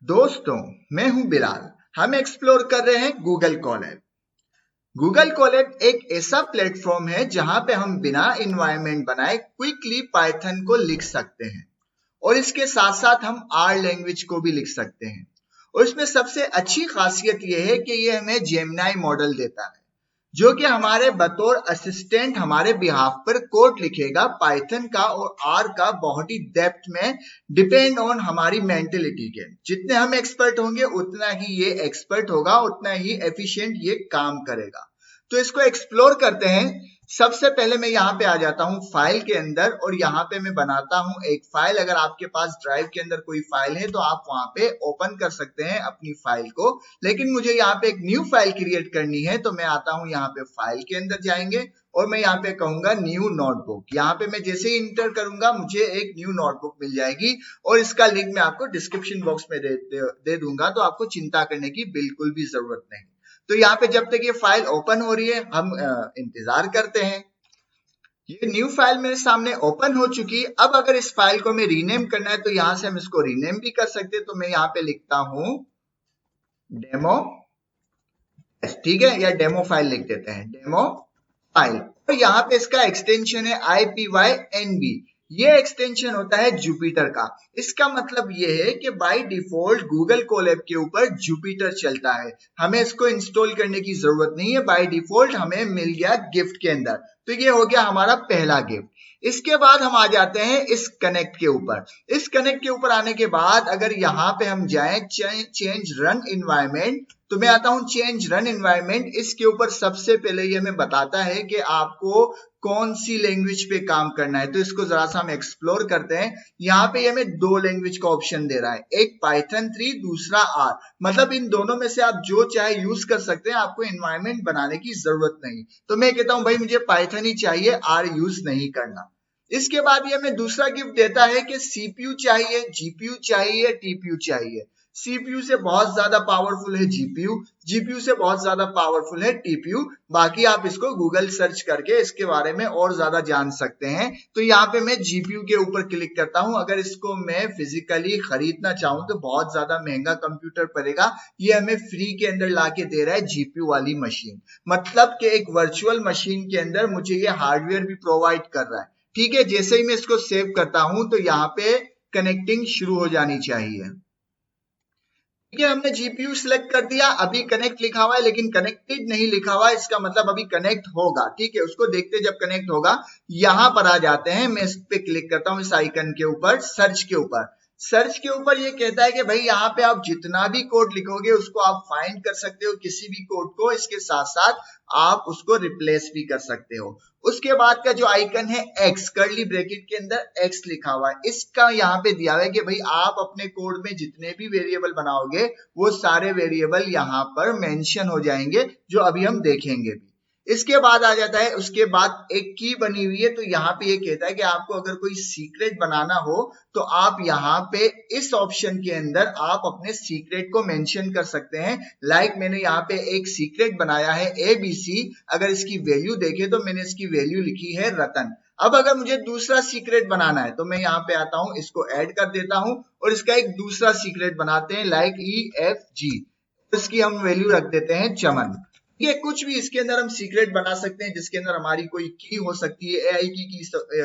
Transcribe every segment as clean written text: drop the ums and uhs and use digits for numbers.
दोस्तों, मैं हूं बिलाल। हम एक्सप्लोर कर रहे हैं गूगल कोलैब। गूगल कोलैब एक ऐसा प्लेटफॉर्म है जहां पे हम बिना इन्वायरमेंट बनाए क्विकली पाइथन को लिख सकते हैं और इसके साथ साथ हम आर लैंग्वेज को भी लिख सकते हैं। और इसमें सबसे अच्छी खासियत यह है कि ये हमें जेमिनी मॉडल देता है जो कि हमारे बतौर असिस्टेंट हमारे बिहाफ पर कोड लिखेगा पाइथन का और आर का बहुत ही डेप्थ में, डिपेंड ऑन हमारी मेंटेलिटी के। जितने हम एक्सपर्ट होंगे उतना ही ये एक्सपर्ट होगा, उतना ही एफिशिएंट ये काम करेगा। तो इसको एक्सप्लोर करते हैं। सबसे पहले मैं यहाँ पे आ जाता हूँ फाइल के अंदर और यहाँ पे मैं बनाता हूँ एक फाइल। अगर आपके पास ड्राइव के अंदर कोई फाइल है तो आप वहां पे ओपन कर सकते हैं अपनी फाइल को, लेकिन मुझे यहाँ पे एक न्यू फाइल क्रिएट करनी है। तो मैं आता हूँ यहाँ पे फाइल के अंदर जाएंगे और मैं यहाँ पे कहूंगा न्यू नोटबुक। यहाँ पे मैं जैसे ही इंटर करूंगा मुझे एक न्यू नोटबुक मिल जाएगी और इसका लिंक मैं आपको डिस्क्रिप्शन बॉक्स में दे दूंगा, तो आपको चिंता करने की बिल्कुल भी जरूरत नहीं। तो यहाँ पे जब तक ये फाइल ओपन हो रही है हम इंतजार करते हैं। ये न्यू फाइल मेरे सामने ओपन हो चुकी है। अब अगर इस फाइल को मैं रीनेम करना है तो यहाँ से हम इसको रीनेम भी कर सकते हैं। तो मैं यहाँ पे लिखता हूं डेमो, ठीक है, या डेमो फाइल लिख देते हैं, डेमो फाइल। और यहाँ पे इसका एक्सटेंशन है IPYNB। ये एक्सटेंशन होता है जुपिटर का। इसका मतलब ये है कि बाय डिफॉल्ट गूगल कोलैब के ऊपर जुपिटर चलता है, हमें इसको इंस्टॉल करने की जरूरत नहीं है। बाय डिफॉल्ट हमें मिल गया गिफ्ट के अंदर। तो ये हो गया हमारा पहला गिफ्ट। इसके बाद हम आ जाते हैं इस कनेक्ट के ऊपर। इस कनेक्ट के ऊपर आने के बाद अगर यहाँ पे हम जाएं चेंज रन इन्वायरमेंट, तो मैं आता हूं चेंज रन इन्वायरमेंट। इसके ऊपर सबसे पहले ये हमें बताता है कि आपको कौन सी लैंग्वेज पे काम करना है। तो इसको जरा सा हम एक्सप्लोर करते हैं। यहाँ पे ये हमें दो लैंग्वेज का ऑप्शन दे रहा है, एक पाइथन 3, दूसरा आर। मतलब इन दोनों में से आप जो चाहे यूज कर सकते हैं, आपको इन्वायरमेंट बनाने की जरूरत नहीं। तो मैं कहता हूं भाई मुझे पाइथन ही चाहिए, आर यूज नहीं करना। इसके बाद ये हमें दूसरा गिफ्ट देता है कि सीपीयू चाहिए, जीपीयू चाहिए, टीपीयू चाहिए। सीपीयू से बहुत ज्यादा पावरफुल है जीपीयू, जीपीयू से बहुत ज्यादा पावरफुल है टीपीयू। बाकी आप इसको गूगल सर्च करके इसके बारे में और ज्यादा जान सकते हैं। तो यहाँ पे मैं जीपीयू के ऊपर क्लिक करता हूं। अगर इसको मैं फिजिकली खरीदना चाहूं तो बहुत ज्यादा महंगा कंप्यूटर पड़ेगा। ये हमें फ्री के अंदर लाके दे रहा है जीपीयू वाली मशीन। मतलब कि एक वर्चुअल मशीन के अंदर मुझे ये हार्डवेयर भी प्रोवाइड कर रहा है। ठीक है, जैसे ही मैं इसको सेव करता हूं तो यहाँ पे कनेक्टिंग शुरू हो जानी चाहिए। ठीक है, हमने जीपीयू सिलेक्ट कर दिया। अभी कनेक्ट लिखा हुआ है लेकिन कनेक्टेड नहीं लिखा हुआ है, इसका मतलब अभी कनेक्ट होगा। ठीक है, उसको देखते जब कनेक्ट होगा। यहां पर आ जाते हैं, मैं इस पे क्लिक करता हूं, इस आइकन के ऊपर, सर्च के ऊपर। सर्च के ऊपर ये कहता है कि भाई यहाँ पे आप जितना भी कोड लिखोगे उसको आप फाइंड कर सकते हो, किसी भी कोड को। इसके साथ साथ आप उसको रिप्लेस भी कर सकते हो। उसके बाद का जो आइकन है एक्स, कर्ली ब्रैकेट के अंदर एक्स लिखा हुआ है, इसका यहाँ पे दिया हुआ है कि भाई आप अपने कोड में जितने भी वेरिएबल बनाओगे वो सारे वेरिएबल यहाँ पर मेंशन हो जाएंगे, जो अभी हम देखेंगे भी। इसके बाद आ जाता है, उसके बाद एक की बनी हुई है। तो यहाँ पे ये कहता है कि आपको अगर कोई सीक्रेट बनाना हो तो आप यहाँ पे इस ऑप्शन के अंदर आप अपने सीक्रेट को मेंशन कर सकते हैं। लाइक मैंने यहाँ पे एक सीक्रेट बनाया है ABC। अगर इसकी वैल्यू देखें तो मैंने इसकी वैल्यू लिखी है रतन। अब अगर मुझे दूसरा सीक्रेट बनाना है तो मैं यहाँ पे आता हूँ, इसको ऐड कर देता हूँ और इसका एक दूसरा सीक्रेट बनाते हैं, लाइक EFG। इसकी हम वैल्यू रख देते हैं चमन। ये कुछ भी इसके अंदर हम सीक्रेट बना सकते हैं, जिसके अंदर हमारी कोई की हो सकती है, AI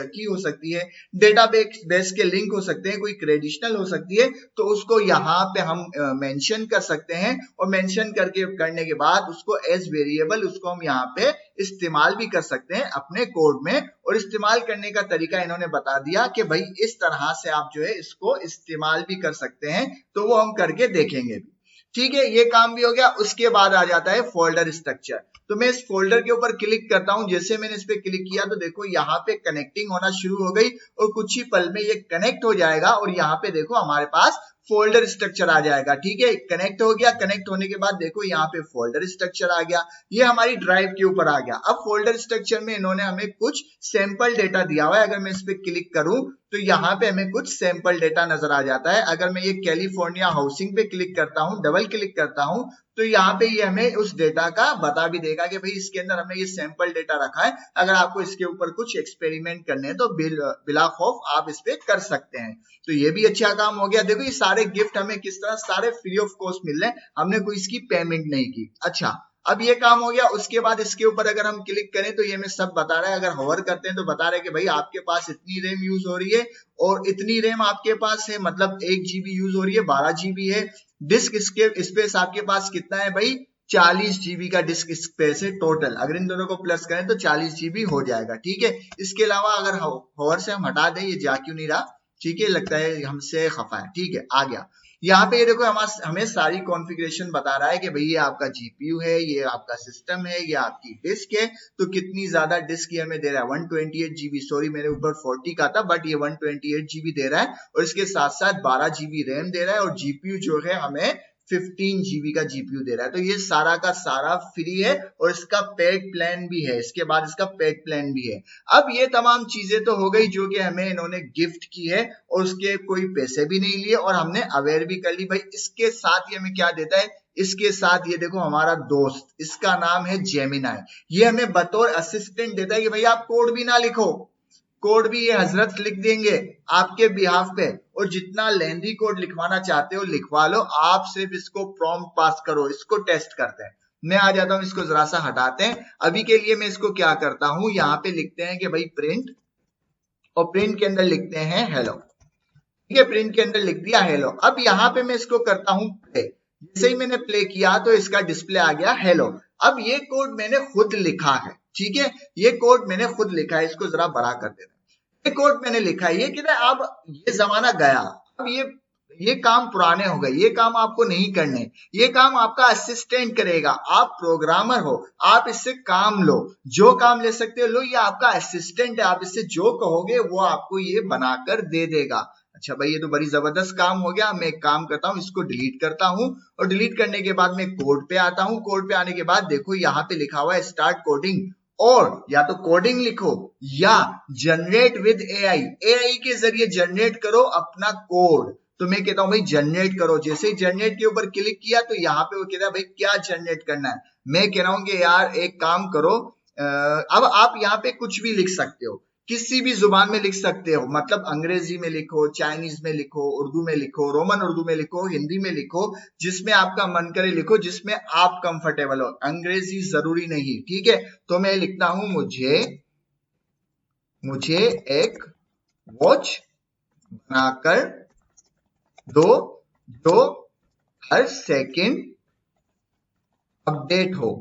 की हो सकती है, डेटाबेस के लिंक हो सकते हैं, कोई क्रेडिशनल हो सकती है। तो उसको यहाँ पे हम मेंशन कर सकते हैं और मेंशन करने के बाद उसको एज वेरिएबल उसको हम यहाँ पे इस्तेमाल भी कर सकते हैं अपने कोड में। और इस्तेमाल करने का तरीका इन्होंने बता दिया कि भाई इस तरह से आप जो है इसको इस्तेमाल भी कर सकते हैं। तो वो हम करके देखेंगे भी। ठीक है, ये काम भी हो गया। उसके बाद आ जाता है फोल्डर स्ट्रक्चर। तो मैं इस फोल्डर के ऊपर क्लिक करता हूं। जैसे मैंने इस पे क्लिक किया तो देखो यहाँ पे कनेक्टिंग होना शुरू हो गई और कुछ ही पल में ये कनेक्ट हो जाएगा और यहाँ पे देखो हमारे पास फोल्डर स्ट्रक्चर आ जाएगा। ठीक है, कनेक्ट हो गया। कनेक्ट होने के बाद देखो यहाँ पे फोल्डर स्ट्रक्चर आ गया, ये हमारी ड्राइव के ऊपर आ गया। अब फोल्डर स्ट्रक्चर में इन्होंने हमें कुछ सैंपल डेटा दिया हुआ है। अगर मैं इस पे क्लिक करूं तो यहाँ पे हमें कुछ सैंपल डेटा नजर आ जाता है। अगर मैं ये कैलिफोर्निया हाउसिंग पे क्लिक करता हूँ, डबल क्लिक करता हूँ, तो यहाँ पे ये हमें उस डेटा का बता भी देगा कि भाई इसके अंदर हमने ये सैंपल डेटा रखा है, अगर आपको इसके ऊपर कुछ एक्सपेरिमेंट करने हैं तो बिला खौफ आप इस पे कर सकते हैं। तो ये भी अच्छा काम हो गया। देखो ये सारे गिफ्ट हमें किस तरह सारे फ्री ऑफ कॉस्ट मिल रहे हैं, हमने कोई इसकी पेमेंट नहीं की। अच्छा, अब ये काम हो गया। उसके बाद इसके ऊपर अगर हम क्लिक करें तो ये हमें सब बता रहा है। अगर होवर करते हैं तो बता रहा है कि भाई आपके पास इतनी रैम यूज हो रही है और इतनी रैम आपके पास है, मतलब 1 GB यूज हो रही है, 12 GB है। डिस्क स्पेस आपके पास कितना है भाई, 40 GB का डिस्क स्पेस है टोटल। अगर इन दोनों को प्लस करें तो 40 GB हो जाएगा, ठीक है। इसके अलावा अगर होवर से हम हटा दें, ये जा क्यों नहीं रहा, ठीक है, लगता है हमसे खफा है, ठीक है, आ गया। यहाँ पे ये देखो हमें सारी कॉन्फ़िगरेशन बता रहा है कि भाई ये आपका जीपीयू है, ये आपका सिस्टम है, ये आपकी डिस्क है। तो कितनी ज्यादा डिस्क ये हमें दे रहा है, 128 GB। सॉरी मेरे ऊपर 40 का था, बट ये 128 GB दे रहा है और इसके साथ साथ 12 GB रैम दे रहा है और जीपीयू जो है हमें 15 GB का जीपीयू दे रहा है। तो ये सारा का सारा फ्री है और इसका पेड प्लान भी है, इसके बाद इसका पेड प्लान भी है। अब ये तमाम चीजें तो हो गई जो कि हमें इन्होंने गिफ्ट की है और उसके कोई पैसे भी नहीं लिए और हमने अवेयर भी कर ली। भाई इसके साथ ये हमें क्या देता है, इसके साथ ये देखो हमारा दोस्त, इसका नाम है जेमिनाई, ये हमें बतौर असिस्टेंट देता है कि भाई आप कोड भी ना लिखो, कोड भी ये हजरत लिख देंगे आपके बिहाफ पे, और जितना लेंदी कोड लिखवाना चाहते हो लिखवा लो, आप सिर्फ इसको प्रॉम्प्ट पास करो। इसको टेस्ट करते हैं। मैं आ जाता हूं, इसको जरा सा हटाते हैं। अभी के लिए मैं इसको क्या करता हूं, यहाँ पे लिखते हैं कि भाई प्रिंट, और प्रिंट के अंदर लिखते हैं हेलो, ठीक है, प्रिंट के अंदर लिख दिया हेलो। अब यहाँ पे मैं इसको करता हूं प्ले। जैसे ही मैंने प्ले किया तो इसका डिस्प्ले आ गया हेलो। अब ये कोड मैंने खुद लिखा है, ठीक है, ये कोड मैंने खुद लिखा है। इसको जरा बड़ा कर देना। ये कोड मैंने लिखा है, ये कहता है अब ये जमाना गया, अब ये काम पुराने हो गए, ये काम आपको नहीं करने, ये काम आपका असिस्टेंट करेगा। आप प्रोग्रामर हो, आप इससे काम लो, जो काम ले सकते हो लो, ये आपका असिस्टेंट है, आप इससे जो कहोगे वो आपको ये बनाकर दे देगा। अच्छा भाई ये तो बड़ी जबरदस्त काम हो गया। मैं एक काम करता हूँ, इसको डिलीट करता हूँ और डिलीट करने के बाद मैं कोड पे आता हूँ। कोड पे आने के बाद देखो यहाँ पे लिखा हुआ है स्टार्ट कोडिंग, और या तो कोडिंग लिखो या जनरेट विद एआई, एआई के जरिए जनरेट करो अपना कोड। तो मैं कहता हूं भाई जनरेट करो। जैसे ही जनरेट के ऊपर क्लिक किया तो यहाँ पे वो कहता है भाई क्या जनरेट करना है। मैं कह रहा हूं कि यार एक काम करो, अब आप यहाँ पे कुछ भी लिख सकते हो, किसी भी जुबान में लिख सकते हो, मतलब अंग्रेजी में लिखो, चाइनीज में लिखो, उर्दू में लिखो, रोमन उर्दू में लिखो, हिंदी में लिखो, जिसमें आपका मन करे लिखो, जिसमें आप कंफर्टेबल हो। अंग्रेजी जरूरी नहीं, ठीक है। तो मैं लिखता हूं मुझे एक वॉच बनाकर दो जो हर सेकंड अपडेट हो,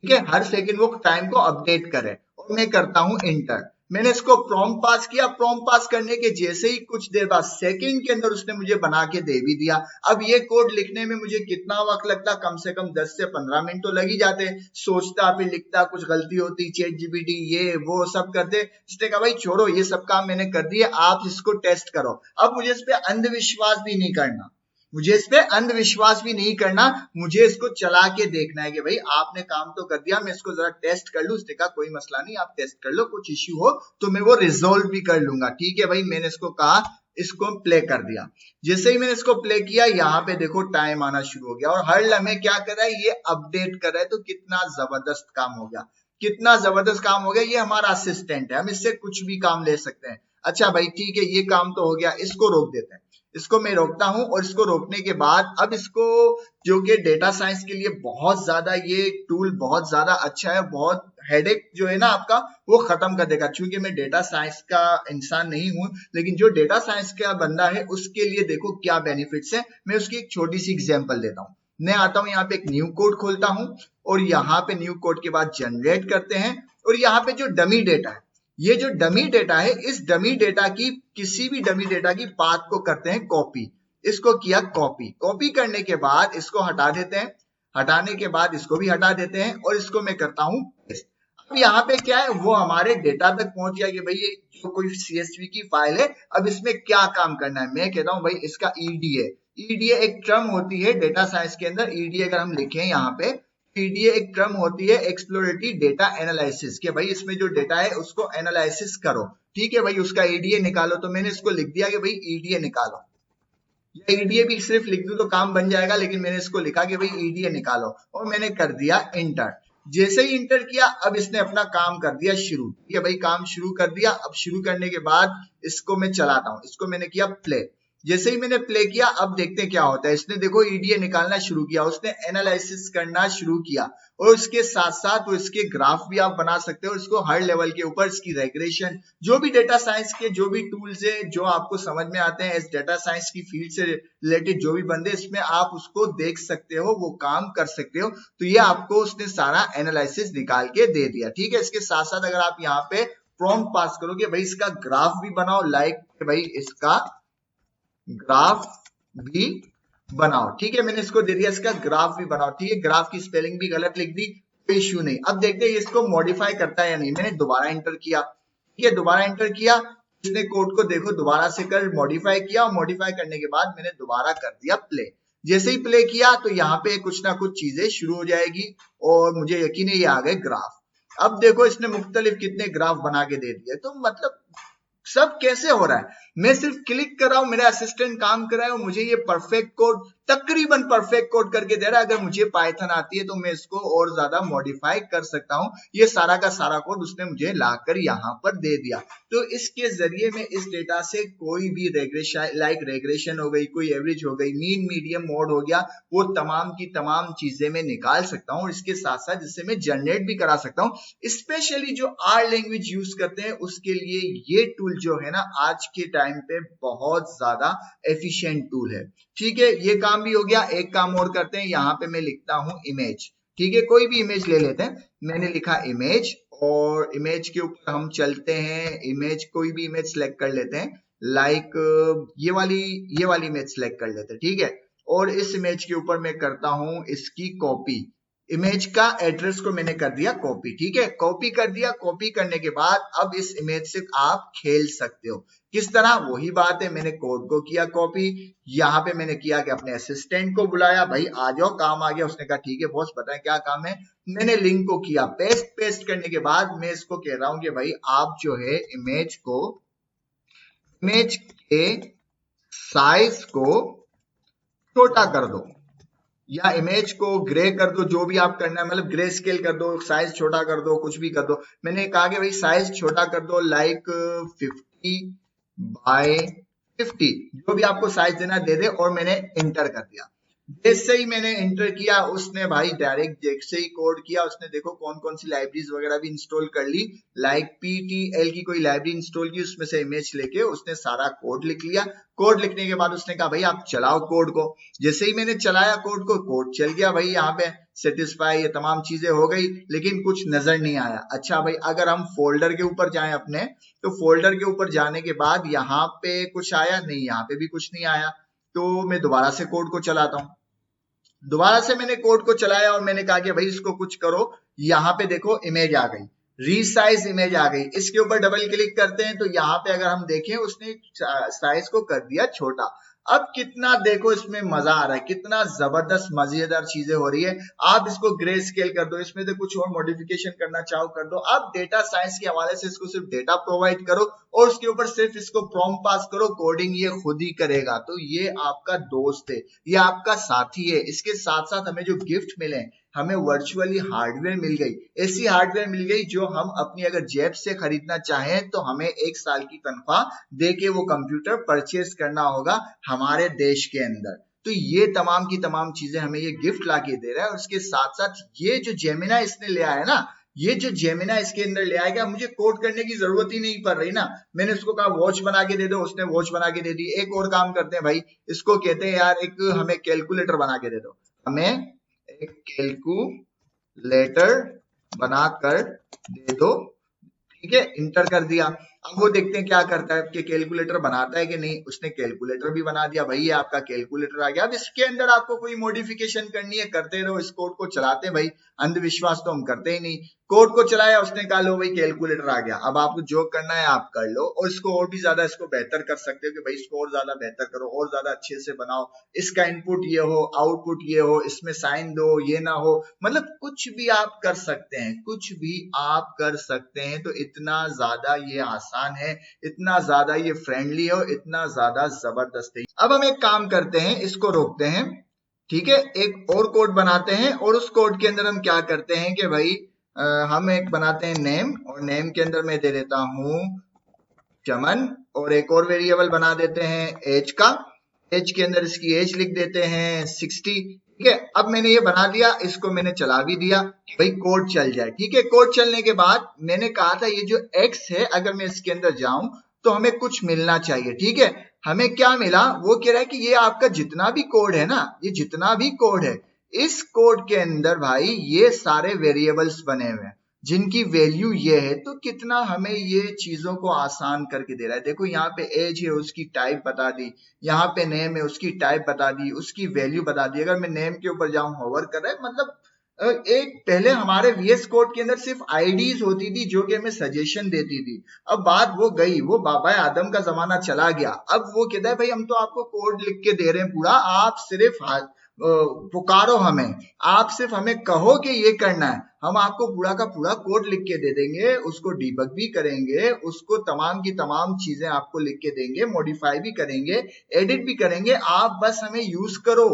ठीक है, हर सेकंड वो टाइम को अपडेट करे। और मैं करता हूं इंटर। मैंने इसको प्रॉम्प्ट पास किया। प्रॉम्प्ट पास करने के जैसे ही कुछ देर बाद सेकंड के अंदर उसने मुझे बना के दे भी दिया। अब ये कोड लिखने में मुझे कितना वक्त लगता, कम से कम 10 से 15 मिनट तो लग ही जाते। सोचता फिर लिखता, कुछ गलती होती, चैट जीपीटी ये वो सब करते। इसने कहा भाई छोड़ो, ये सब काम मैंने कर दिया, आप इसको टेस्ट करो। अब मुझे इस पे अंधविश्वास भी नहीं करना, मुझे इस पे अंधविश्वास भी नहीं करना, मुझे इसको चला के देखना है कि भाई आपने काम तो कर दिया, मैं इसको जरा टेस्ट कर लूं। उसने कहा कोई मसला नहीं, आप टेस्ट कर लो, कुछ इश्यू हो तो मैं वो रिजोल्व भी कर लूंगा, ठीक है भाई। मैंने इसको कहा, इसको प्ले कर दिया। जैसे ही मैंने इसको प्ले किया, यहाँ पे देखो टाइम आना शुरू हो गया और हर लम्हे क्या कर रहा है, ये अपडेट कर रहा है। तो कितना जबरदस्त काम हो गया, कितना जबरदस्त काम हो गया। ये हमारा असिस्टेंट है, हम इससे कुछ भी काम ले सकते हैं। अच्छा भाई ठीक है, ये काम तो हो गया, इसको रोक देते हैं। इसको मैं रोकता हूं और इसको रोकने के बाद अब इसको, जो कि डेटा साइंस के लिए बहुत ज्यादा ये टूल बहुत ज्यादा अच्छा है, बहुत हेडेक जो है ना आपका वो खत्म कर देगा। क्योंकि मैं डेटा साइंस का इंसान नहीं हूं, लेकिन जो डेटा साइंस का बंदा है उसके लिए देखो क्या बेनिफिट्स है। मैं उसकी एक छोटी सी एग्जांपल देता हूं। मैं आता हूं यहाँ पे, एक न्यू कोड खोलता हूं और यहाँ पे न्यू कोड के बाद जनरेट करते हैं। और यहाँ पे जो डमी डेटा है, ये जो डमी डेटा है, इस डमी डेटा की, किसी भी डमी डेटा की पाथ को करते हैं कॉपी। इसको किया कॉपी, कॉपी करने के बाद इसको हटा देते हैं, हटाने के बाद इसको भी हटा देते हैं और इसको मैं करता हूं पेस्ट। अब यहाँ पे क्या है, वो हमारे डेटा तक पहुंच गया कि भाई ये जो कोई CSV की फाइल है, अब इसमें क्या काम करना है। मैं कहता हूं भाई इसका EDA, EDA एक टर्म होती है डेटा साइंस के अंदर। EDA अगर हम लिखें यहाँ पे, ईडीए एक टर्म होती है एक्सप्लोरेटरी डेटा एनालिसिस के भाई इसमें जो डेटा है उसको एनालिसिस करो, ठीक है भाई, उसका ईडीए निकालो। तो मैंने इसको लिख दिया कि भाई ईडीए निकालो, या ईडीए भी सिर्फ लिख दूं तो काम बन जाएगा, लेकिन मैंने इसको लिखा कि भाई ईडीए निकालो और मैंने कर दिया इंटर। जैसे ही इंटर किया अब इसने अपना काम कर दिया शुरू, ठीक है भाई, काम शुरू कर दिया। अब शुरू करने के बाद इसको मैं चलाता हूं, इसको मैंने किया प्ले। जैसे ही मैंने प्ले किया अब देखते हैं क्या होता है। इसने देखो ईडीए निकालना शुरू किया, उसने एनालिसिस करना शुरू किया और उसके साथ साथ वो इसके ग्राफ भी आप बना सकते हो। इसको हर लेवल के ऊपर इसकी रेग्रेशन, जो भी डेटा साइंस के जो भी टूल्स है जो आपको समझ में आते हैं इस डेटा साइंस की फील्ड से रिलेटेड, जो भी बंदे इसमें आप उसको देख सकते हो, वो काम कर सकते हो। तो ये आपको उसने सारा एनालिसिस निकाल के दे दिया, ठीक है। इसके साथ साथ अगर आप यहाँ पे प्रॉम्प्ट पास करोगे भाई इसका ग्राफ भी बनाओ, लाइक भाई इसका ग्राफ भी बनाओ, ठीक है। मैंने इसको दे दिया इसका ग्राफ भी बनाओ, ठीक है। ग्राफ की स्पेलिंग भी गलत लिख दी, कोई इश्यू नहीं। अब देखते हैं इसको मॉडिफाई करता है या नहीं। मैंने दोबारा एंटर किया, ठीक है, दोबारा एंटर किया। इसने कोड को देखो दोबारा से कर मॉडिफाई किया और मॉडिफाई करने के बाद मैंने दोबारा कर दिया प्ले। जैसे ही प्ले किया तो यहाँ पे कुछ ना कुछ चीजें शुरू हो जाएगी और मुझे यकीन है ये आ गए ग्राफ। अब देखो इसने मुख्तलिफ कितने ग्राफ बना के दे दिए। तो मतलब सब कैसे हो रहा है, मैं सिर्फ क्लिक कर रहा हूं, मेरा असिस्टेंट काम कर रहा है और मुझे ये परफेक्ट कोड, तकरीबन परफेक्ट कोड करके दे रहा है। अगर मुझे पाइथन आती है तो मैं इसको और ज्यादा मॉडिफाई कर सकता हूं। ये सारा का सारा कोड उसने मुझे लाकर यहाँ पर दे दिया। तो इसके जरिए मैं इस डेटा से कोई भी रेग्रेशन, लाइक रेग्रेशन हो गई, कोई एवरेज हो गई, मीन मीडियम मोड हो गया, वो तमाम की तमाम चीजें मैं निकाल सकता हूँ और इसके साथ साथ जिससे मैं जनरेट भी करा सकता हूँ। स्पेशली जो आर लैंग्वेज यूज करते हैं उसके लिए ये टूल जो है ना आज के टाइम पे बहुत ज्यादा एफिशिएंट टूल है, ठीक है। ये काम भी हो गया। एक काम और करते हैं, यहाँ पे मैं लिखता हूं इमेज, ठीक है, कोई भी इमेज ले लेते हैं। मैंने लिखा इमेज और इमेज के ऊपर हम चलते हैं। इमेज कोई भी इमेज सेलेक्ट कर लेते हैं, लाइक ये वाली इमेज सेलेक्ट कर लेते हैं, ठीक है। और इस इमेज के ऊपर मैं करता हूं इसकी कॉपी। इमेज का एड्रेस को मैंने कर दिया कॉपी, ठीक है, कॉपी कर दिया। कॉपी करने के बाद अब इस इमेज से आप खेल सकते हो। किस तरह, वही बात है, मैंने कोड को किया कॉपी, यहाँ पे मैंने किया कि अपने असिस्टेंट को बुलाया, भाई आ जाओ, काम आ गया। उसने कहा ठीक है बॉस बताएं क्या काम है। मैंने लिंक को किया पेस्ट, पेस्ट करने के बाद मैं इसको कह रहा हूं कि भाई आप जो है इमेज के साइज को छोटा कर दो या इमेज को ग्रे कर दो, जो भी आप करना है, मतलब ग्रे स्केल कर दो, साइज छोटा कर दो, कुछ भी कर दो। मैंने कहा कि भाई साइज छोटा कर दो, लाइक 50x50, जो भी आपको साइज देना दे दे, और मैंने इंटर कर दिया। जैसे ही मैंने इंटर किया उसने भाई डायरेक्ट जैसे ही कोड किया उसने देखो कौन कौन सी लाइब्रेरीज वगैरह भी इंस्टॉल कर ली, लाइक PTL की कोई लाइब्रेरी इंस्टॉल की, उसमें से इमेज लेके उसने सारा कोड लिख लिया। कोड लिखने के बाद उसने कहा भाई आप चलाओ कोड को। जैसे ही मैंने चलाया कोड को, कोड चल गया भाई, यहाँ पे सेटिस्फाई ये तमाम चीजें हो गई, लेकिन कुछ नजर नहीं आया। अच्छा भाई अगर हम फोल्डर के ऊपर जाएं अपने, तो फोल्डर के ऊपर जाने के बाद यहाँ पे कुछ आया नहीं, यहाँ पे भी कुछ नहीं आया। तो मैं दोबारा से कोड को चलाता हूँ। दोबारा से मैंने कोड को चलाया और मैंने कहा कि भाई इसको कुछ करो। यहाँ पे देखो इमेज आ गई, रीसाइज इमेज आ गई। इसके ऊपर डबल क्लिक करते हैं तो यहाँ पे अगर हम देखें उसने साइज को कर दिया छोटा। अब कितना देखो इसमें मजा आ रहा है, कितना जबरदस्त मजेदार चीजें हो रही है। आप इसको ग्रे स्केल कर दो, इसमें तो कुछ और मॉडिफिकेशन करना चाहो कर दो। आप डेटा साइंस के हवाले से इसको सिर्फ डेटा प्रोवाइड करो और उसके ऊपर सिर्फ इसको प्रॉम्प्ट पास करो, कोडिंग ये खुद ही करेगा। तो ये आपका दोस्त है, ये आपका साथी है। इसके साथ साथ हमें जो गिफ्ट मिले, हमें वर्चुअली हार्डवेयर मिल गई, ऐसी हार्डवेयर मिल गई जो हम अपनी अगर जेब से खरीदना चाहें तो हमें 1 साल की तनख्वाह दे के वो कंप्यूटर परचेज करना होगा हमारे देश के अंदर। तो ये तमाम की तमाम चीजें हमें ये गिफ्ट ला के दे रहा है। और उसके साथ साथ ये जो जेमिना इसने ले आया ना, ये जो जेमिना इसके अंदर ले आएगा, मुझे कोड करने की जरूरत ही नहीं पड़ रही ना। मैंने उसको कहा वॉच बना के दे दो, उसने वॉच बना के दे दी। एक और काम करते हैं भाई, इसको कहते हैं यार एक हमें कैलकुलेटर बना के दे दो, हमें एक कैलकुलेटर बनाकर दे दो, ठीक है। इंटर कर दिया। अब वो देखते हैं क्या करता है कि कैलकुलेटर बनाता है कि नहीं। उसने कैलकुलेटर भी बना दिया, भाई ये आपका कैलकुलेटर आ गया। अब इसके अंदर आपको कोई मॉडिफिकेशन करनी है करते रहो, इस कोड को चलाते हैं भाई। अंधविश्वास तो हम करते ही नहीं। कोड को चलाया, उसने कहा लो भाई कैलकुलेटर आ गया, अब आपको जो करना है आप कर लो, और इसको और भी ज्यादा इसको बेहतर कर सकते हो कि भाई इसको और ज्यादा बेहतर करो, और ज्यादा अच्छे से बनाओ, इसका इनपुट ये हो, आउटपुट ये हो, इसमें साइन दो, ये ना हो, मतलब कुछ भी आप कर सकते हैं, कुछ भी आप कर सकते हैं। तो इतना ज्यादा ये आसान है, इतना ज्यादा ये फ्रेंडली है, इतना ज्यादा जबरदस्त है। अब हम एक काम करते हैं, इसको रोकते हैं, ठीक है, एक और कोड बनाते हैं, और उस कोड के अंदर हम क्या करते हैं कि भाई हम एक बनाते हैं नेम, और नेम के अंदर मैं दे देता हूं चमन, और एक और वेरिएबल बना देते हैं एज का, एज के अंदर इसकी एज लिख देते हैं 60, ठीक है। अब मैंने ये बना दिया, इसको मैंने चला भी दिया कि भाई कोड चल जाए, ठीक है। कोड चलने के बाद मैंने कहा था ये जो एक्स है, अगर मैं इसके अंदर जाऊं तो हमें कुछ मिलना चाहिए, ठीक है। हमें क्या मिला, वो कह रहा है कि ये आपका जितना भी कोड है ना, ये जितना भी कोड है, इस कोड के अंदर भाई ये सारे वेरिएबल्स बने हुए हैं जिनकी वैल्यू ये है। तो कितना हमें ये चीजों को आसान करके दे रहा है। देखो यहाँ पे एज है, उसकी टाइप बता दी, यहाँ पे नेम है, उसकी टाइप बता दी, उसकी वैल्यू बता दी। अगर मैं नेम के ऊपर जाऊं, होवर कर रहा है, मतलब एक पहले हमारे VS कोड के अंदर सिर्फ आईडीज होती थी जो कि हमें सजेशन देती थी। अब बात वो गई, वो बाबा आदम का जमाना चला गया। अब वो कहता है भाई हम तो आपको कोड लिख के दे रहे हैं पूरा, आप सिर्फ पुकारो हमें, आप सिर्फ हमें कहो कि ये करना है, हम आपको पूरा का पूरा कोड लिख के दे देंगे, उसको डीबग भी करेंगे, उसको तमाम की तमाम चीजें आपको लिख के देंगे, मॉडिफाई भी करेंगे, एडिट भी करेंगे, आप बस हमें यूज करो।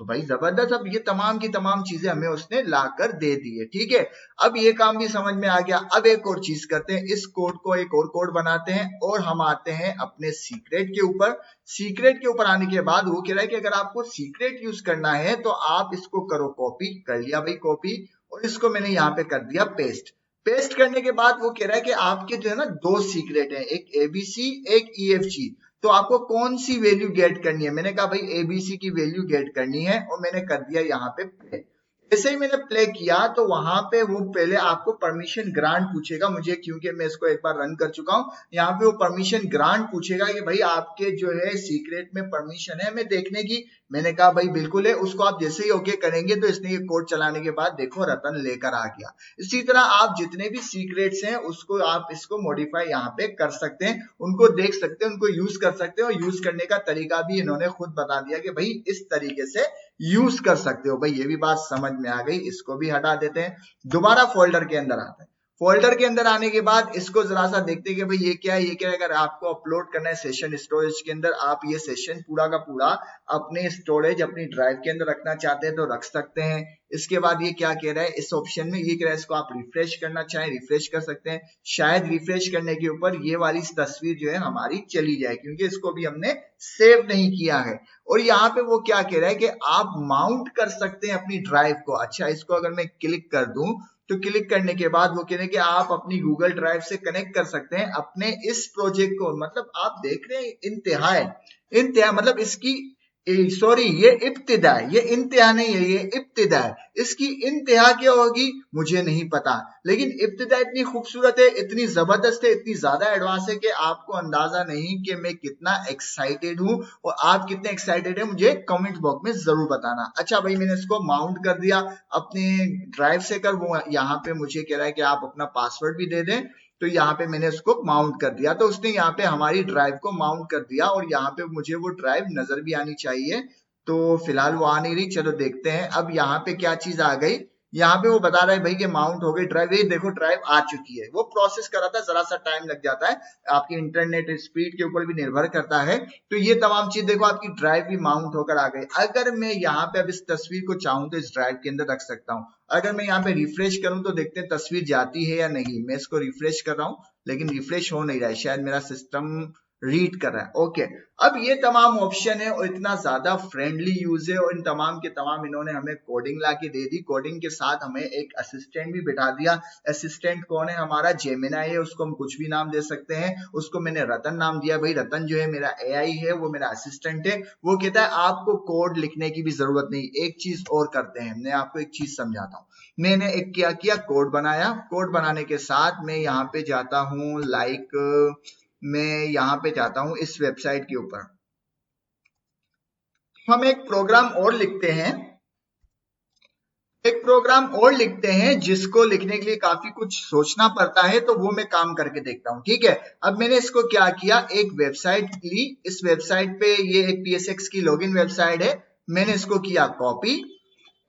तो भाई जबरदस्त, अब ये तमाम की तमाम चीजें हमें उसने लाकर दे दी है, ठीक है। अब ये काम भी समझ में आ गया। अब एक और चीज करते हैं, इस कोड को एक और कोड बनाते हैं, और हम आते हैं अपने सीक्रेट के ऊपर। सीक्रेट के ऊपर आने के बाद वो कह रहा है कि अगर आपको सीक्रेट यूज करना है तो आप इसको करो कॉपी, कर लिया भाई कॉपी, और इसको मैंने यहाँ पे कर दिया पेस्ट। पेस्ट करने के बाद वो कह रहा है कि आपके जो है ना दो सीक्रेट है, एक एबीसी, एक ईएफजी, तो आपको कौन सी वैल्यू गेट करनी है। मैंने कहा भाई एबीसी की वैल्यू गेट करनी है, और मैंने कर दिया यहाँ पे प्ले। जैसे ही मैंने प्ले किया तो वहां पे वो पहले आपको परमिशन ग्रांट पूछेगा मुझे, क्योंकि मैं इसको एक बार रन कर चुका हूं। यहाँ पे वो परमिशन ग्रांट पूछेगा कि भाई आपके जो है सीक्रेट में परमिशन है हमें देखने की। मैंने कहा भाई बिल्कुल है। उसको आप जैसे ही ओके करेंगे तो इसने ये कोड चलाने के बाद देखो रतन लेकर आ गया। इसी तरह आप जितने भी सीक्रेट्स हैं उसको आप इसको मॉडिफाई यहाँ पे कर सकते हैं, उनको देख सकते हैं, उनको यूज कर सकते हैं, और यूज करने का तरीका भी इन्होंने खुद बता दिया कि भाई इस तरीके से यूज कर सकते हो। भाई ये भी बात समझ में आ गई, इसको भी हटा देते हैं। दोबारा फोल्डर के अंदर आते हैं। फोल्डर के अंदर आने के बाद इसको जरा सा देखते हैं कि भाई ये क्या है, ये क्या है। अगर आपको अपलोड करना है सेशन स्टोरेज के अंदर, आप ये सेशन पूरा का पूरा अपने स्टोरेज, अपनी ड्राइव के अंदर रखना चाहते हैं तो रख सकते हैं। इसके बाद ये क्या कह रहा है इस ऑप्शन में, ये कह रहा है इसको आप रिफ्रेश करना चाहें रिफ्रेश कर सकते हैं। शायद रिफ्रेश करने के ऊपर ये वाली तस्वीर जो है हमारी चली जाए, क्योंकि इसको भी हमने सेव नहीं किया है। और यहाँ पे वो क्या कह रहा है कि आप माउंट कर सकते हैं अपनी ड्राइव को। अच्छा, इसको अगर मैं क्लिक कर दूं तो क्लिक करने के बाद वो कह रहे हैं कि आप अपनी गूगल ड्राइव से कनेक्ट कर सकते हैं अपने इस प्रोजेक्ट को। मतलब आप देख रहे हैं इंतहा है, इंतहा मतलब इसकी सॉरी ये इब्तिदा है, ये इंतहा नहीं है, ये इब्तिदा है। इसकी इंतहा क्या होगी मुझे नहीं पता, लेकिन इब्तिदा इतनी खूबसूरत है, इतनी जबरदस्त है, इतनी ज्यादा एडवांस है कि आपको अंदाजा नहीं कि मैं कितना एक्साइटेड हूं। और आप कितने एक्साइटेड है मुझे कमेंट बॉक्स में जरूर बताना। अच्छा भाई मैंने इसको माउंट कर दिया अपने ड्राइव से कर, वो यहाँ पे मुझे कह रहा है कि आप अपना पासवर्ड भी दे दें, तो यहाँ पे मैंने उसको माउंट कर दिया। तो उसने यहाँ पे हमारी ड्राइव को माउंट कर दिया, और यहाँ पे मुझे वो ड्राइव नजर भी आनी चाहिए। तो फिलहाल वो आ नहीं रही, चलो देखते हैं अब यहाँ पे क्या चीज आ गई। यहाँ पे वो बता रहा है भाई कि माउंट हो गई ड्राइव, ये देखो ड्राइव आ चुकी है। वो प्रोसेस कर रहा था, जरा सा टाइम लग जाता है, आपकी इंटरनेट स्पीड के ऊपर भी निर्भर करता है। तो ये तमाम चीज देखो आपकी ड्राइव भी माउंट होकर आ गई। अगर मैं यहाँ पे अब इस तस्वीर को चाहूं तो इस ड्राइव के अंदर रख सकता हूँ। अगर मैं यहाँ पे रिफ्रेश करूं तो देखते हैं तस्वीर जाती है या नहीं। मैं इसको रिफ्रेश कर रहा हूं लेकिन रिफ्रेश हो नहीं रहा है, शायद मेरा सिस्टम रीड कर रहा है। ओके, अब ये तमाम ऑप्शन है और इतना ज्यादा फ्रेंडली यूज है, और इन तमाम के तमाम इन्होंने हमें कोडिंग ला के दे दी। कोडिंग के साथ हमें एक असिस्टेंट भी बिठा दिया। असिस्टेंट कौन है हमारा, जेमिनाई है, उसको हम कुछ भी नाम दे सकते हैं। उसको मैंने रतन नाम दिया। भाई रतन जो है मेरा AI है, वो मेरा असिस्टेंट है। वो कहता है आपको कोड लिखने की भी जरूरत नहीं। एक चीज और करते हैं, मैं आपको एक चीज समझाता हूँ। मैंने एक क्या किया, कोड बनाया। कोड बनाने के साथ मैं यहाँ पे जाता हूँ, मैं यहाँ पे जाता हूँ इस वेबसाइट के ऊपर। हम एक प्रोग्राम और लिखते हैं। एक प्रोग्राम और लिखते हैं जिसको लिखने के लिए काफी कुछ सोचना पड़ता है, तो वो मैं काम करके देखता हूँ। ठीक है, अब मैंने इसको क्या किया, एक वेबसाइट ली, इस वेबसाइट पे ये एक PSX की लॉगिन वेबसाइट है, मैंने इसको किया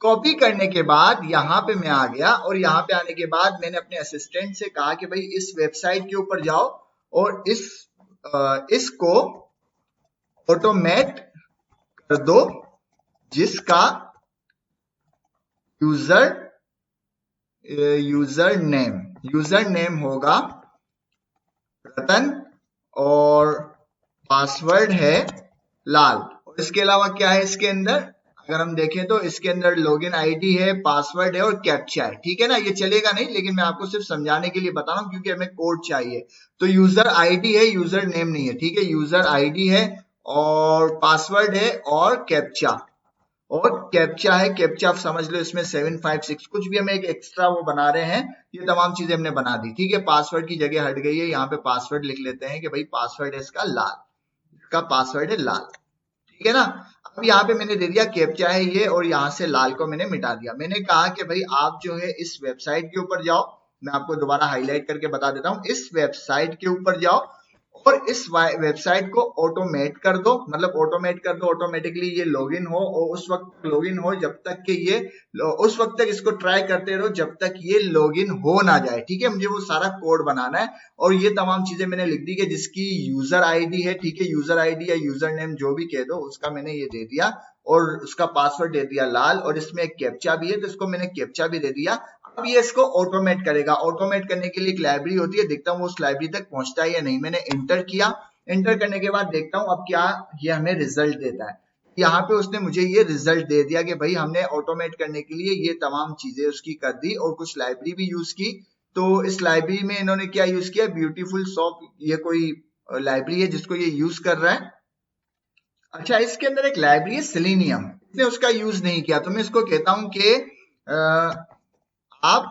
कॉपी करने के बाद यहाँ पे मैं आ गया, और यहाँ पे आने के बाद मैंने अपने असिस्टेंट से कहा कि भाई इस वेबसाइट के ऊपर जाओ और इसको ऑटोमेट कर दो, जिसका यूजर नेम होगा रतन और पासवर्ड है लाल। और इसके अलावा क्या है इसके अंदर, अगर हम देखें तो इसके अंदर लॉगिन आईडी है, पासवर्ड है और कैप्चा है। ठीक है ना, ये चलेगा नहीं, लेकिन मैं आपको सिर्फ समझाने के लिए बता रहा हूँ क्योंकि हमें कोड चाहिए। तो यूजर आईडी है, यूजर नेम नहीं है। ठीक है, यूजर आईडी है और पासवर्ड है और कैप्चा है। कैप्चा आप समझ लो इसमें 756 कुछ भी हमें एक एक्स्ट्रा वो बना रहे हैं, ये तमाम चीजें हमने बना दी। ठीक है, पासवर्ड की जगह हट गई है, यहाँ पे पासवर्ड लिख लेते हैं कि भाई पासवर्ड है इसका लाल, इसका पासवर्ड है लाल। ठीक है ना, अब यहाँ पे मैंने दे दिया कैप्चा है ये, और यहाँ से लाल को मैंने मिटा दिया। मैंने कहा कि भाई आप जो है इस वेबसाइट के ऊपर जाओ, मैं आपको दोबारा हाईलाइट करके बता देता हूँ, इस वेबसाइट के ऊपर जाओ और इस वेबसाइट को ऑटोमेट कर दो, मतलब ऑटोमेट कर दो, ऑटोमेटिकली ये लॉगिन हो, और उस वक्त लॉगिन हो जब तक कि ये, उस वक्त तक इसको ट्राई करते रहो जब तक ये लॉगिन हो ना जाए। ठीक है, मुझे वो सारा कोड बनाना है, और ये तमाम चीजें मैंने लिख दी कि जिसकी यूजर आईडी है, ठीक है, यूजर आईडी या यूजर नेम जो भी कह दो, उसका मैंने ये दे दिया, और उसका पासवर्ड दे दिया लाल, और इसमें एक कैप्चा भी है तो इसको मैंने कैप्चा भी दे दिया। अब ये इसको ऑटोमेट करेगा। ऑटोमेट करने के लिए एक लाइब्रेरी होती है, देखता हूँ उस लाइब्रेरी तक पहुंचता है या नहीं। मैंने एंटर किया, एंटर करने के बाद देखता हूँ अब क्या ये हमें रिजल्ट देता है। यहाँ पे उसने मुझे ये रिजल्ट दे दिया कि भाई हमने ऑटोमेट करने के लिए ये तमाम चीजें उसकी कर दी और कुछ लाइब्रेरी भी यूज की। तो इस लाइब्रेरी में इन्होंने क्या यूज किया, ब्यूटीफुल शॉप, ये कोई लाइब्रेरी है जिसको ये यूज कर रहा है। अच्छा, इसके अंदर एक लाइब्रेरी है सेलेनियम, इसने उसका यूज नहीं किया, तो मैं इसको कहता हूं कि आप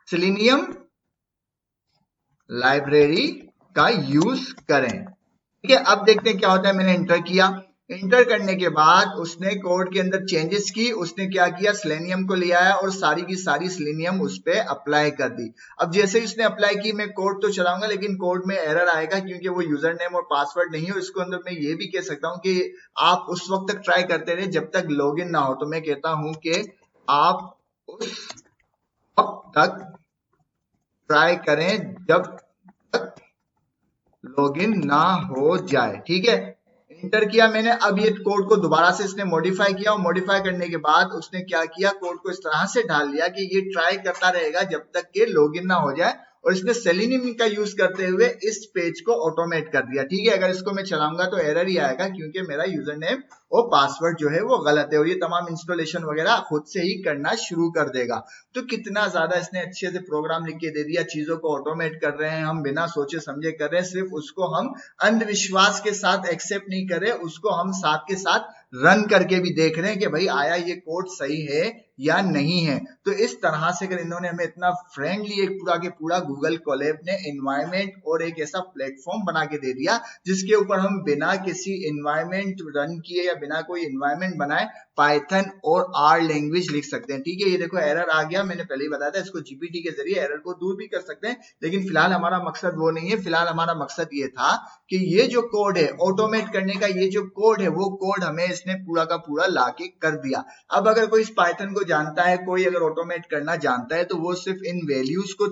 सेलेनियम लाइब्रेरी का यूज करें। ठीक है, अब देखते हैं क्या होता है। मैंने एंटर किया, एंटर करने के बाद उसने कोड के अंदर चेंजेस की, उसने क्या किया, सेलेनियम को ले आया और सारी की सारी सेलेनियम उस पर अप्लाई कर दी। अब जैसे ही उसने अप्लाई की, मैं कोड तो चलाऊंगा लेकिन कोड में एरर आएगा क्योंकि वो यूजर नेम और पासवर्ड नहीं है। इसको अंदर मैं ये भी कह सकता हूँ कि आप उस वक्त तक ट्राई करते रहे जब तक लॉगिन ना हो। तो मैं कहता हूं कि आप उस वक्त तक ट्राई करें जब तक लॉगिन ना हो जाए। ठीक है, एंटर किया मैंने। अब ये कोड को दोबारा से इसने मॉडिफाई किया, और मॉडिफाई करने के बाद उसने क्या किया, कोड को इस तरह से डाल दिया कि ये ट्राई करता रहेगा जब तक कि लॉगिन ना हो जाए, और इसने सेलेनियम का यूज करते हुए इस पेज को ऑटोमेट कर दिया। ठीक है, अगर इसको मैं चलाऊंगा तो एरर ही आएगा क्योंकि मेरा यूजर नेम और पासवर्ड जो है वो गलत है, और ये तमाम इंस्टॉलेशन वगैरह खुद से ही करना शुरू कर देगा। तो कितना ज्यादा इसने अच्छे से प्रोग्राम लिख के दे दिया, चीजों को ऑटोमेट कर रहे हैं हम, बिना सोचे समझे कर रहे हैं, सिर्फ उसको हम अंधविश्वास के साथ एक्सेप्ट नहीं कर रहे, उसको हम साथ के साथ रन करके भी देख रहे हैं कि भाई आया ये कोड सही है या नहीं है। तो इस तरह से अगर इन्होंने हमें इतना फ्रेंडली एक पूरा के पूरा गूगल कोलैब ने एनवायरनमेंट और एक ऐसा प्लेटफॉर्म बना के दे दिया जिसके ऊपर हम बिना किसी एनवायरनमेंट रन किए या बिना कोई एनवायरनमेंट बनाए पाइथन और आर लैंग्वेज लिख सकते हैं। ठीक है, ये देखो एरर आ गया, मैंने पहले ही बताया था, इसको जीपीटी के जरिए एरर को दूर भी कर सकते हैं, लेकिन फिलहाल हमारा मकसद वो नहीं है। फिलहाल हमारा मकसद ये था कि ये जो कोड है ऑटोमेट करने का, ये जो कोड है वो कोड हमें इसने पूरा का पूरा लाके कर दिया। अब अगर कोई इस पाइथन को जानता है, कोई अगर ऑटोमेट करना जानता है, तो वो सिर्फ इन वैल्यूज को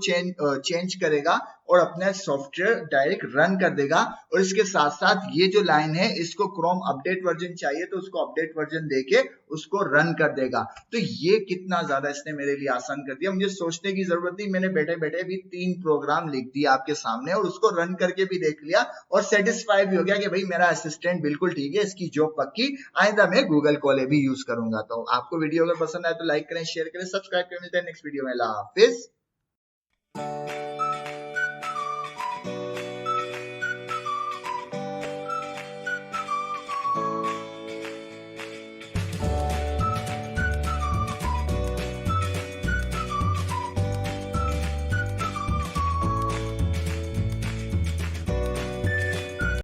चेंज करेगा और अपना सॉफ्टवेयर डायरेक्ट रन कर देगा। और इसके साथ साथ ये जो लाइन है, इसको क्रोम अपडेट वर्जन चाहिए तो उसको अपडेट वर्जन देके उसको रन कर देगा। तो ये कितना ज्यादा इसने मेरे लिए आसान कर दिया, मुझे सोचने की जरूरत नहीं, मैंने बैठे बैठे भी 3 प्रोग्राम लिख दिए आपके सामने और उसको रन करके भी देख लिया और सेटिस्फाई भी हो गया कि भाई मेरा असिस्टेंट बिल्कुल ठीक है, इसकी जॉब पक्की, आइंदा मैं गूगल कोलैब भी यूज करूंगा। तो आपको वीडियो अगर पसंद आए तो लाइक करें, शेयर करें, सब्सक्राइब करें। मिलते हैं नेक्स्ट वीडियो में। अल्लाह हाफिज।